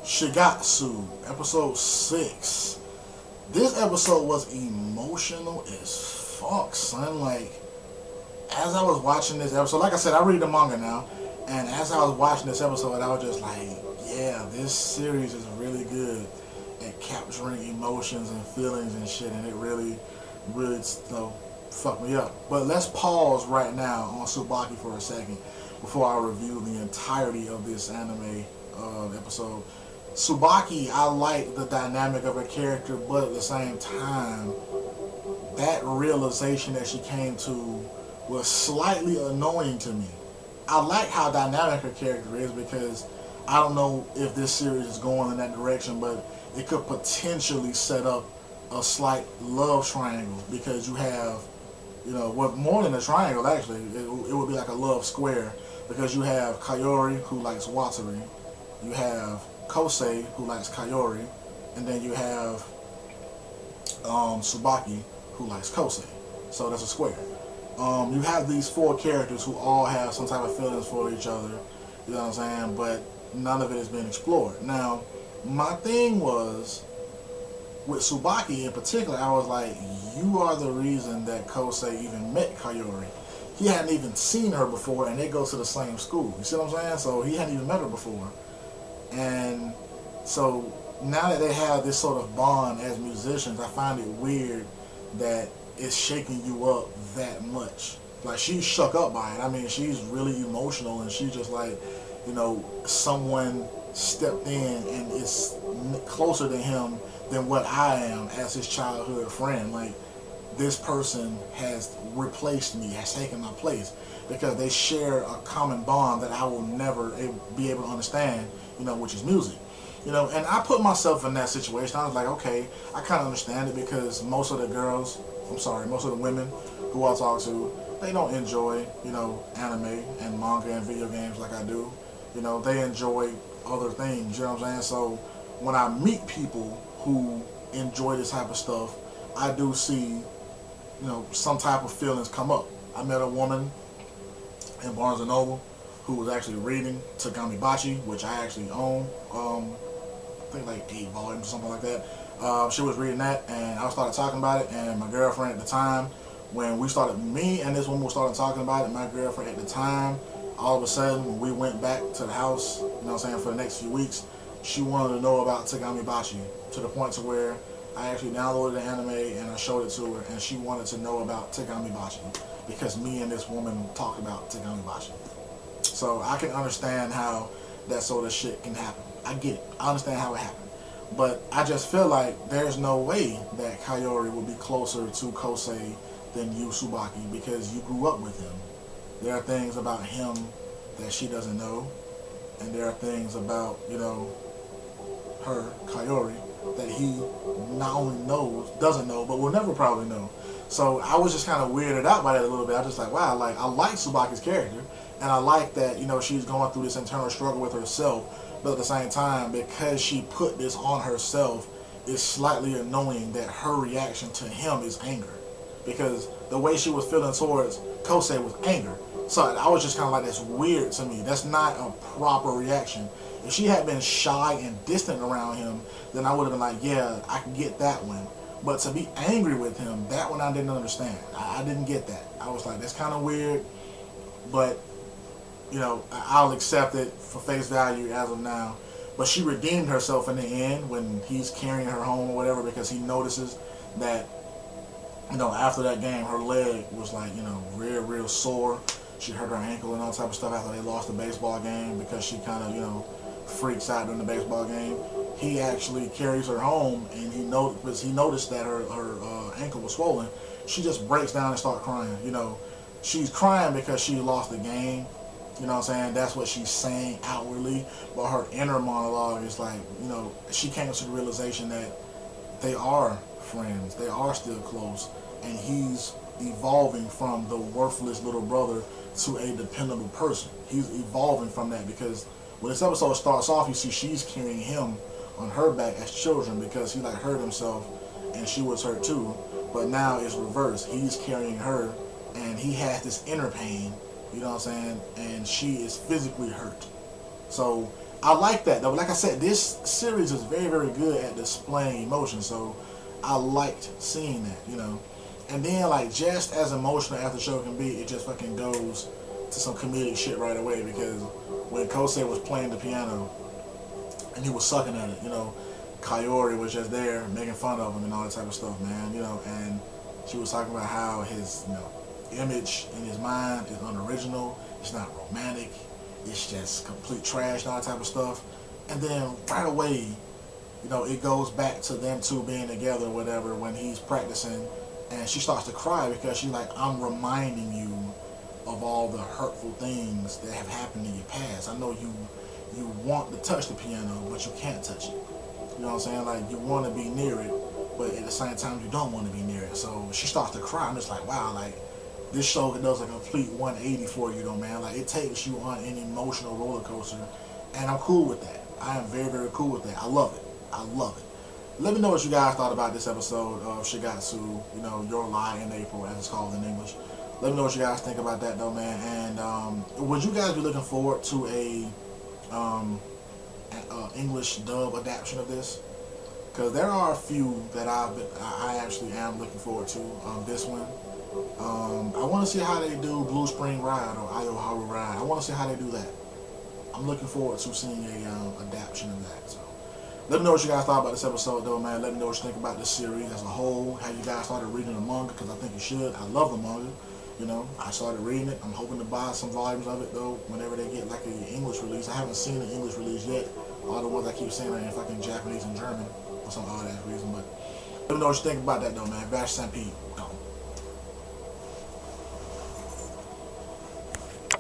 Shigatsu, episode 6. This episode was emotional as fuck, son. Like, as I was watching this episode, like I said, I read the manga now, and as I was watching this episode, I was just like, yeah, this series is really good at capturing emotions and feelings and shit, and it really, fucked me up. But let's pause right now on Tsubaki for a second before I review the entirety of this anime episode. Tsubaki, I like the dynamic of her character, but at the same time, that realization that she came to was slightly annoying to me. I like how dynamic her character is because I don't know if this series is going in that direction, but it could potentially set up a slight love triangle because you have, well, more than a triangle actually. It would be like a love square because you have Kayori who likes Watari, you have Kosei who likes Kayori, and then you have Tsubaki who likes Kosei. So that's a square. You have these four characters who all have some type of feelings for each other, you know what I'm saying? But none of it has been explored. Now, my thing was, with Tsubaki in particular, I was like, you are the reason that Kosei even met Kayori. He hadn't even seen her before, and they go to the same school. You see what I'm saying? So he hadn't even met her before. And so now that they have this sort of bond as musicians, I find it weird that it's shaking you up that much. Like, she's shook up by it. I mean, she's really emotional, and she's just like, someone stepped in and is closer to him than what I am as his childhood friend. Like, this person has replaced me, has taken my place, because they share a common bond that I will never be able to understand, which is music. And I put myself in that situation. I was like, okay, I kind of understand it because most of the women who I talk to, they don't enjoy, anime and manga and video games like I do. They enjoy other things, you know what I'm saying? So when I meet people who enjoy this type of stuff, I do see, some type of feelings come up. I met a woman in Barnes & Noble who was actually reading Tagami Bachi, which I actually own. I think like 8 volumes or something like that. She was reading that, and I started talking about it, and my girlfriend at the time, when me and this woman started talking about it, my girlfriend at the time, all of a sudden, when we went back to the house, for the next few weeks, she wanted to know about Tagami Bachi, to the point to where I actually downloaded the anime and I showed it to her, and she wanted to know about Tagami Bachi because me and this woman talked about Tagami Bachi. So I can understand how that sort of shit can happen. I get it. I understand how it happened. But I just feel like there's no way that Kayori will be closer to Kosei than you, Tsubaki, because you grew up with him. There are things about him that she doesn't know, and there are things about, her, Kayori, that he not only doesn't know, but will never probably know. So I was just kind of weirded out by that a little bit. I was just like, wow, I like Tsubaki's character, and I like that, she's going through this internal struggle with herself, but at the same time, because she put this on herself, it's slightly annoying that her reaction to him is anger. Because the way she was feeling towards Kosei was anger. So I was just kind of like, that's weird to me. That's not a proper reaction. If she had been shy and distant around him, then I would have been like, yeah, I can get that one. But to be angry with him, that one I didn't understand. I didn't get that. I was like, that's kind of weird, but, I'll accept it for face value as of now. But she redeemed herself in the end when he's carrying her home or whatever, because he notices that, after that game, her leg was like, real sore. She hurt her ankle and all type of stuff after they lost the baseball game because she kind of, freaks out during the baseball game. He actually carries her home, and he noticed that her ankle was swollen. She just breaks down and starts crying. She's crying because she lost the game. You know what I'm saying? That's what she's saying outwardly, but her inner monologue is like, she came to the realization that they are friends. They are still close, and he's evolving from the worthless little brother to a dependable person. He's evolving from that because when this episode starts off, you see she's carrying him on her back as children because he hurt himself and she was hurt too. But now it's reversed. He's carrying her and he has this inner pain, you know what I'm saying? And she is physically hurt. So I like that though. Like I said, this series is very, very good at displaying emotion. So I liked seeing that, you know. And then like just as emotional as the show can be, it just fucking goes to some comedic shit right away because when Kosei was playing the piano and he was sucking at it, you know, Kaori was just there making fun of him and all that type of stuff, man, you know, and she was talking about how his, you know, image in his mind is unoriginal, it's not romantic, it's just complete trash and all that type of stuff. And then right away, you know, it goes back to them two being together or whatever when he's practicing and she starts to cry because she's like, I'm reminding you of all the hurtful things that have happened in your past. I know you want to touch the piano, but you can't touch it. You know what I'm saying? Like, you want to be near it, but at the same time, you don't want to be near it. So she starts to cry. I'm just like, wow, like, this show does a complete 180 for you, though, man. Like, it takes you on an emotional roller coaster, and I'm cool with that. I am very, very cool with that. I love it. I love it. Let me know what you guys thought about this episode of Shigatsu, you know, Your Lie in April, as it's called in English. Let me know what you guys think about that, though, man. And would you guys be looking forward to a English dub adaptation of this? Because there are a few that I actually am looking forward to. This one, I want to see how they do Blue Spring Ride or Ayoharu Ride. I want to see how they do that. I'm looking forward to seeing a adaptation of that. So let me know what you guys thought about this episode, though, man. Let me know what you think about this series as a whole. How you guys started reading the manga, because I think you should. I love the manga. You know, I started reading it. I'm hoping to buy some volumes of it, though, whenever they get like an English release. I haven't seen an English release yet. All the ones I keep seeing are in fucking Japanese and German for some odd ass reason. But let me know what you think about that, though, man. Bash Stampede.